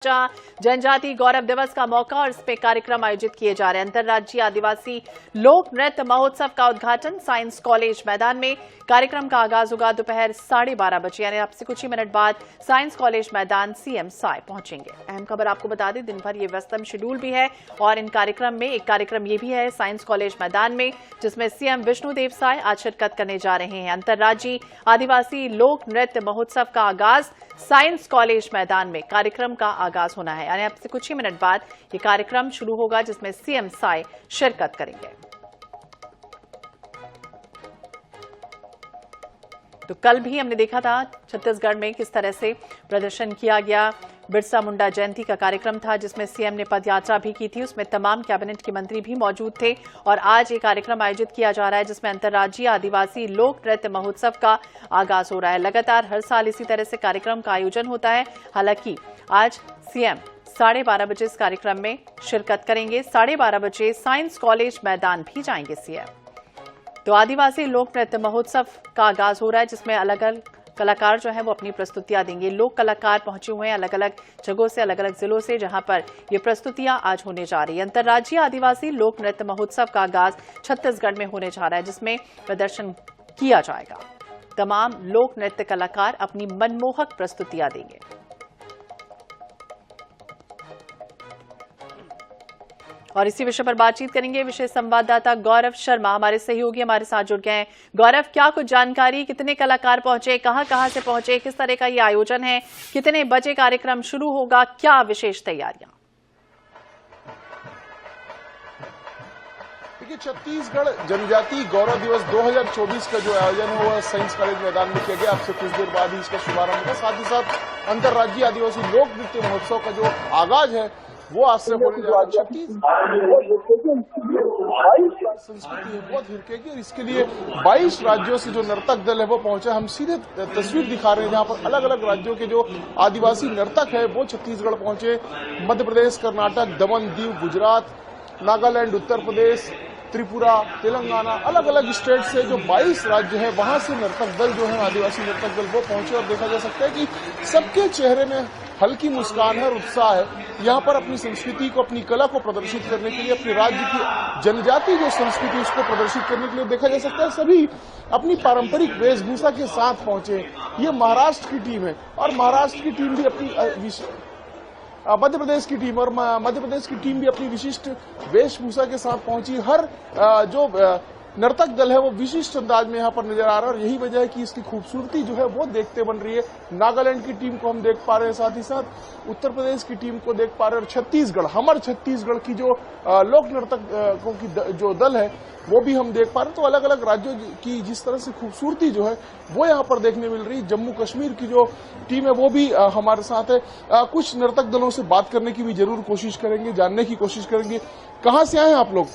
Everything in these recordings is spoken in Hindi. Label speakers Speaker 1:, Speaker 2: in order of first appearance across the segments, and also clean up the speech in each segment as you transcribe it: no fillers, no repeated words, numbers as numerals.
Speaker 1: जनजाति गौरव दिवस का मौका और इस पे कार्यक्रम आयोजित किए जा रहे हैं। अंतर्राज्यीय आदिवासी लोक नृत्य महोत्सव का उद्घाटन साइंस कॉलेज मैदान में। कार्यक्रम का आगाज होगा दोपहर 12:30 बजे, यानी आपसे कुछ ही मिनट बाद साइंस कॉलेज मैदान सीएम साय पहुंचेंगे। अहम खबर आपको बता दें, दिन भर ये व्यस्तम शेड्यूल भी है और इन कार्यक्रम में एक कार्यक्रम ये भी है साइंस कॉलेज मैदान में, जिसमें सीएम विष्णुदेव साय आज शिरकत करने जा रहे हैं। अंतर्राज्यीय आदिवासी लोक नृत्य महोत्सव का आगाज साइंस कॉलेज मैदान में कार्यक्रम का आगाज होना है, यानी अब से कुछ ही मिनट बाद ये कार्यक्रम शुरू होगा, जिसमें सीएम साय शिरकत करेंगे। तो कल भी हमने देखा था छत्तीसगढ़ में किस तरह से प्रदर्शन किया गया। बिरसा मुंडा जयंती का कार्यक्रम था जिसमें सीएम ने पदयात्रा भी की थी, उसमें तमाम कैबिनेट के मंत्री भी मौजूद थे। और आज ये कार्यक्रम आयोजित किया जा रहा है जिसमें अंतर्राज्यीय आदिवासी लोक नृत्य महोत्सव का आगाज हो रहा है। लगातार हर साल इसी तरह से कार्यक्रम का आयोजन होता है। हालांकि आज सीएम 12:30 बजे इस कार्यक्रम में शिरकत करेंगे। 12:30 बजे साइंस कॉलेज मैदान भी जाएंगे सीएम। तो आदिवासी लोक नृत्य महोत्सव का आगाज हो रहा है जिसमें अलग अलग कलाकार जो है वो अपनी प्रस्तुतियां देंगे। लोक कलाकार पहुंचे हुए हैं अलग अलग जगहों से, अलग अलग जिलों से, जहां पर ये प्रस्तुतियां आज होने जा रही है। अंतर्राज्यीय आदिवासी लोक नृत्य महोत्सव का आगाज छत्तीसगढ़ में होने जा रहा है जिसमें प्रदर्शन किया जाएगा। तमाम लोक नृत्य कलाकार अपनी मनमोहक प्रस्तुतियां देंगे। और इसी विषय पर बातचीत करेंगे विशेष संवाददाता गौरव शर्मा हमारे सहयोगी हमारे साथ जुड़ गए हैं। गौरव, क्या कुछ जानकारी, कितने कलाकार पहुंचे, कहां से पहुंचे, किस तरह का ये आयोजन है, कितने बजे कार्यक्रम शुरू होगा, क्या विशेष तैयारियां?
Speaker 2: देखिए, छत्तीसगढ़ जनजाति गौरव दिवस 2024 का जो आयोजन है वो साइंस कॉलेज मैदान में किया गया। अब से कुछ देर बाद ही इसका शुभारंभ होगा। साथ ही साथ अंतर्राज्यीय आदिवासी लोक नृत्य महोत्सव का जो आगाज है वो आज से होने जा रहा है। संस्कृति है बहुत हिरकेगी और इसके लिए 22 राज्यों से जो नर्तक दल है वो पहुंचा। हम सीधे तस्वीर दिखा रहे हैं जहां पर अलग अलग राज्यों के जो आदिवासी नर्तक है वो छत्तीसगढ़ पहुंचे। मध्य प्रदेश, कर्नाटक, दमन, दीव, गुजरात, नागालैंड, उत्तर प्रदेश, त्रिपुरा, तेलंगाना, अलग अलग स्टेट से जो 22 राज्य है वहां से नर्तक दल जो है आदिवासी नर्तक दल वो पहुंचे। और देखा जा सकता है कि सबके चेहरे में हल्की मुस्कान है और उत्साह है। यहाँ पर अपनी संस्कृति को, अपनी कला को प्रदर्शित करने के लिए, अपने राज्य की जनजाति जो संस्कृति उसको प्रदर्शित करने के लिए देखा जा सकता है सभी अपनी पारंपरिक वेशभूषा के साथ पहुंचे। ये महाराष्ट्र की टीम है और महाराष्ट्र की टीम भी अपनी मध्य प्रदेश की टीम और मध्य प्रदेश की टीम भी अपनी विशिष्ट वेशभूषा के साथ पहुंची। हर जो नर्तक दल है वो विशिष्ट अंदाज में यहाँ पर नजर आ रहा है और यही वजह है कि इसकी खूबसूरती जो है वो देखते बन रही है। नागालैंड की टीम को हम देख पा रहे हैं, साथ ही साथ उत्तर प्रदेश की टीम को देख पा रहे हैं और छत्तीसगढ़, हमारे छत्तीसगढ़ की जो लोक नर्तकों की जो दल है वो भी हम देख पा रहे हैं। तो अलग अलग राज्यों की जिस तरह से खूबसूरती जो है वो यहाँ पर देखने मिल रही है। जम्मू कश्मीर की जो टीम है वो भी हमारे साथ है। कुछ नर्तक दलों से बात करने की भी जरूर कोशिश करेंगे, जानने की कोशिश करेंगे। कहाँ से आए हैं आप लोग?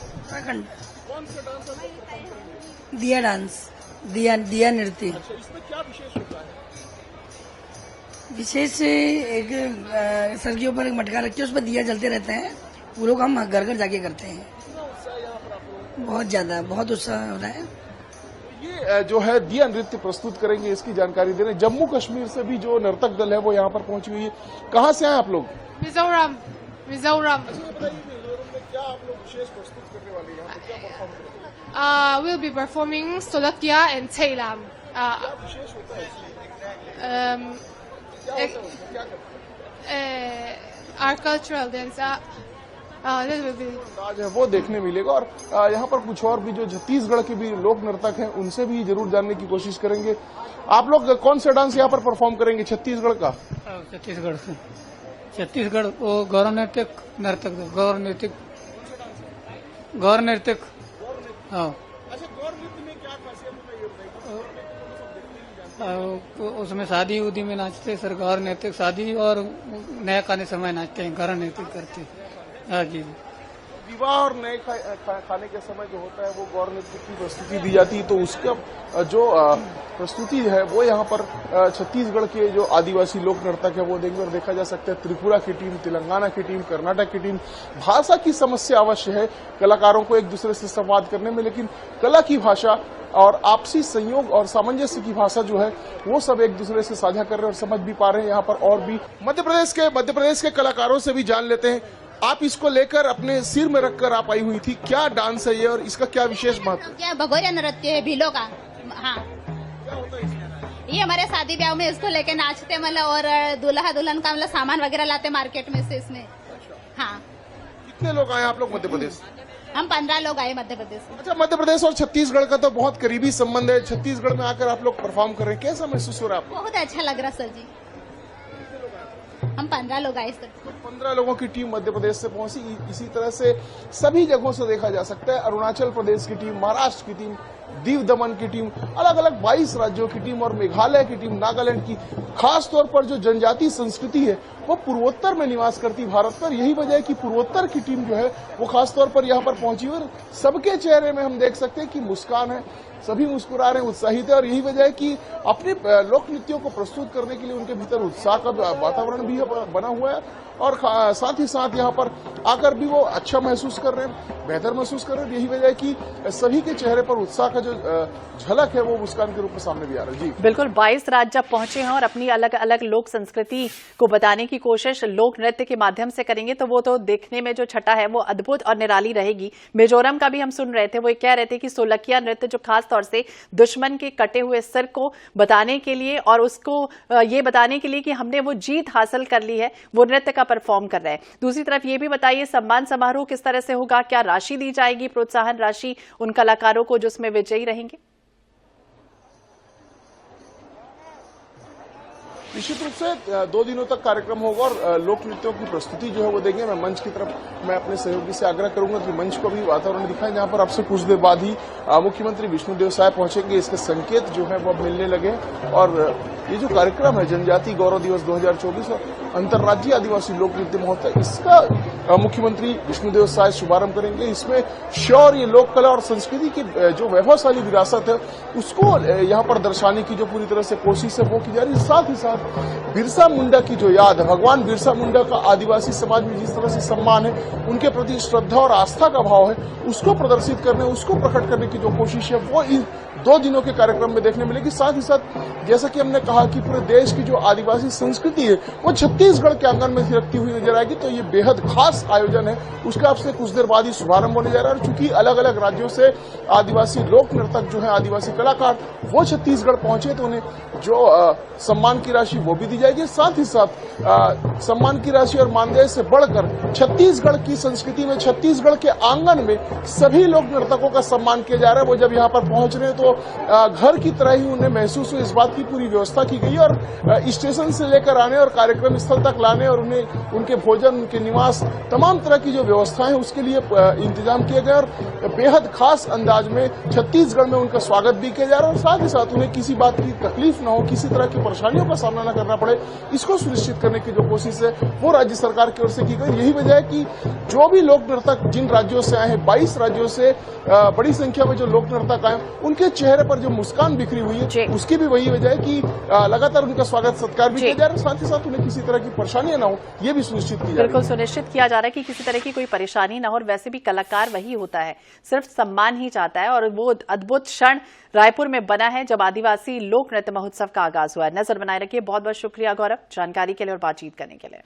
Speaker 3: दिया डांस, दिया नृत्य।
Speaker 2: अच्छा, इसमें क्या विशेष होता है?
Speaker 3: विशेष एक सर के ऊपर एक मटका रख के उस पर दिया जलते रहते हैं। वो लोग हम घर घर जाके करते हैं। बहुत ज्यादा, बहुत उत्साह हो रहा है।
Speaker 2: ये जो है दिया नृत्य प्रस्तुत करेंगे, इसकी जानकारी दे रहे हैं। जम्मू कश्मीर से भी जो नर्तक दल है वो यहाँ पर पहुंची हुई है। कहाँ से आए आप लोग?
Speaker 4: मिजोरम।
Speaker 2: क्या आप लोग विशेष प्रस्तुत करने वाले हैं? यहाँ पर क्या परफॉर्म करेंगे?
Speaker 4: We'll be performing Solotya and Teilam.
Speaker 2: विशेष होता है
Speaker 4: Our cultural dance. That will be.
Speaker 2: अंदाज है वो देखने मिलेगा और यहाँ पर कुछ और भी जो छत्तीसगढ़ के भी लोक नर्तक हैं उनसे भी जरूर जानने की कोशिश करेंगे। आप लोग कौन सा डांस यहाँ पर परफॉर्म करेंगे छत्तीसगढ़ का?
Speaker 5: छत्तीसगढ़ वो गौर नृत्यक गौर नृत्यक। हाँ,
Speaker 2: अच्छा, गौर नृत्य में क्या खासियत है ये बताइए।
Speaker 5: उसमें शादी उदी में नाचते सर, गौर नृत्यक शादी और नया खाने समय नाचते हैं, गौर नृत्यक करते हैं। हाँ जी।
Speaker 2: विवाह और नए खाने के समय जो होता है वो गौर नृत्य की प्रस्तुति दी जाती है, तो उसका जो प्रस्तुति है वो यहाँ पर छत्तीसगढ़ के जो आदिवासी लोक नर्तक है वो देखेंगे और देखा जा सकता है त्रिपुरा की टीम, तेलंगाना की टीम, कर्नाटक की टीम। भाषा की समस्या अवश्य है कलाकारों को एक दूसरे से संवाद करने में, लेकिन कला की भाषा और आपसी संयोग और सामंजस्य की भाषा जो है वो सब एक दूसरे से साझा कर रहे हैं और समझ भी पा रहे हैं यहाँ पर। और भी मध्य प्रदेश के कलाकारों से भी जान लेते हैं। आप इसको लेकर अपने सिर में रखकर आप आई हुई थी, क्या डांस है ये और इसका क्या विशेष महत्व?
Speaker 6: क्या भगोरिया नृत्य है भीलों का। हाँ,
Speaker 2: क्या होता है इसमें?
Speaker 6: ये हमारे शादी ब्याह में इसको लेके नाचते मतलब, और दूल्हा दुल्हन का मतलब सामान वगैरह लाते मार्केट में से इसमें। हाँ।
Speaker 2: कितने लोग आए आप लोग मध्य प्रदेश?
Speaker 6: हम 15 लोग आए मध्य प्रदेश से।
Speaker 2: अच्छा, मध्य प्रदेश और छत्तीसगढ़ का तो बहुत करीबी संबंध है। छत्तीसगढ़ में आकर आप लोग परफॉर्म कर रहे हैं, कैसा महसूस हो रहा है आपको?
Speaker 6: बहुत अच्छा लग रहा सर जी। हम 15 लोग आए सर।
Speaker 2: 15 लोगों की टीम मध्य प्रदेश से पहुंची। इसी तरह से सभी जगहों से देखा जा सकता है, अरुणाचल प्रदेश की टीम, महाराष्ट्र की टीम, दीव दमन की टीम, अलग अलग 22 राज्यों की टीम और मेघालय की टीम, नागालैंड की। खास तौर पर जो जनजातीय संस्कृति है वो पूर्वोत्तर में निवास करती भारत पर, यही वजह है कि पूर्वोत्तर की टीम जो है वो खास तौर पर यहाँ पर पहुंची और सबके चेहरे में हम देख सकते हैं कि मुस्कान है, सभी मुस्कुरा रहे हैं, उत्साहित है। और यही वजह है कि अपने लोक नृत्यों को प्रस्तुत करने के लिए उनके भीतर उत्साह का वातावरण भी बना हुआ है और साथ ही साथ यहाँ पर आकर भी वो अच्छा महसूस कर रहे हैं, बेहतर महसूस कर रहे हैं। यही वजह है कि सभी के चेहरे पर उत्साह का जो झलक है वो मुस्कान के रूप में सामने भी आ रहा है। जी
Speaker 1: बिल्कुल, 22 राज्य जब पहुंचे हैं और अपनी अलग अलग लोक संस्कृति को बताने की कोशिश लोक नृत्य के माध्यम से करेंगे तो वो तो देखने में जो छटा है वो अद्भुत और निराली रहेगी। मिजोरम का भी हम सुन रहे थे, वो कह रहे थे कि सोलकिया नृत्य जो खास तौर से दुश्मन के कटे हुए सिर को बताने के लिए और उसको ये बताने के लिए कि हमने वो जीत हासिल कर ली है, वो नृत्य का परफॉर्म कर रहे हैं। दूसरी तरफ ये भी बताइए, सम्मान समारोह किस तरह से होगा, क्या राशि दी जाएगी, प्रोत्साहन राशि उन कलाकारों को जो उसमें विजयी रहेंगे?
Speaker 2: निश्चित रूप से 2 दिनों तक कार्यक्रम होगा और लोक नृत्यों की प्रस्तुति जो है वो देंगे। मैं मंच की तरफ मैं अपने सहयोगी से आग्रह करूंगा कि मंच को भी वातावरण दिखाएं, जहां पर आपसे कुछ देर बाद ही मुख्यमंत्री विष्णुदेव साय पहुंचेंगे। इसके संकेत जो है वो अब मिलने लगे और ये जो कार्यक्रम है जनजातीय गौरव दिवस 2024 और अंतर्राज्यीय आदिवासी लोक नृत्य महोत्सव, इसका मुख्यमंत्री विष्णुदेव साय शुभारंभ करेंगे। इसमें शौर्य, लोक कला और संस्कृति की जो वैभवशाली विरासत है उसको यहाँ पर दर्शाने की जो पूरी तरह से कोशिश है वो की जा रही है। साथ ही साथ बिरसा मुंडा की जो याद है, भगवान बिरसा मुंडा का आदिवासी समाज में जिस तरह से सम्मान है, उनके प्रति श्रद्धा और आस्था का भाव है, उसको प्रदर्शित करने, उसको प्रकट करने की जो कोशिश है वो इन 2 दिनों के कार्यक्रम में देखने मिलेगी। साथ ही साथ जैसा कि हमने कहा कि पूरे देश की जो आदिवासी संस्कृति है वो छत्तीसगढ़ के आंगन में थिरकती हुई नजर आएगी। तो ये बेहद खास आयोजन है, उसका आपसे कुछ देर बाद ही शुभारंभ होने जा रहा है। और चूंकि अलग अलग राज्यों से आदिवासी लोक नर्तक जो है, आदिवासी कलाकार वो छत्तीसगढ़ पहुंचे, तो उन्हें जो सम्मान की राशि वो भी दी जाएगी। साथ ही साथ सम्मान की राशि और मानदेय से बढ़कर छत्तीसगढ़ की संस्कृति में, छत्तीसगढ़ के आंगन में सभी लोक नर्तकों का सम्मान किया जा रहा है। वो जब यहाँ पर पहुंच रहे हैं तो घर की तरह ही उन्हें महसूस हो, इस बात की पूरी व्यवस्था की गई और स्टेशन से लेकर आने और कार्यक्रम स्थल तक लाने और उन्हें उनके भोजन, उनके निवास, तमाम तरह की जो व्यवस्थाएं हैं उसके लिए इंतजाम किए गए और बेहद खास अंदाज में छत्तीसगढ़ में उनका स्वागत भी किया जा रहा है। और साथ ही साथ उन्हें किसी बात की तकलीफ न हो, किसी तरह की परेशानियों का सामना न करना पड़े, इसको सुनिश्चित करने की जो कोशिश है वो राज्य सरकार की ओर से की गई। यही वजह है कि जो भी लोक नर्तक जिन राज्यों से आए हैं, 22 राज्यों से बड़ी संख्या में जो लोक नर्तक आए, उनके चेहरे पर जो मुस्कान बिखरी हुई है उसकी भी वही वजह है कि लगातार उनका स्वागत सत्कार भी किया जा रहा है। साथ ही साथ उन्हें किसी तरह की परेशानियां न हो, ये भी सुनिश्चित की जा रही है।
Speaker 1: बिल्कुल सुनिश्चित किया जा रहा है कि किसी तरह की कोई परेशानी न हो। और वैसे भी कलाकार वही होता है, सिर्फ सम्मान ही चाहता है। और वो अद्भुत क्षण रायपुर में बना है जब आदिवासी लोक नृत्य महोत्सव का आगाज हुआ है। नजर बनाए रखिए। बहुत बहुत शुक्रिया गौरव, जानकारी के लिए और बातचीत करने के लिए।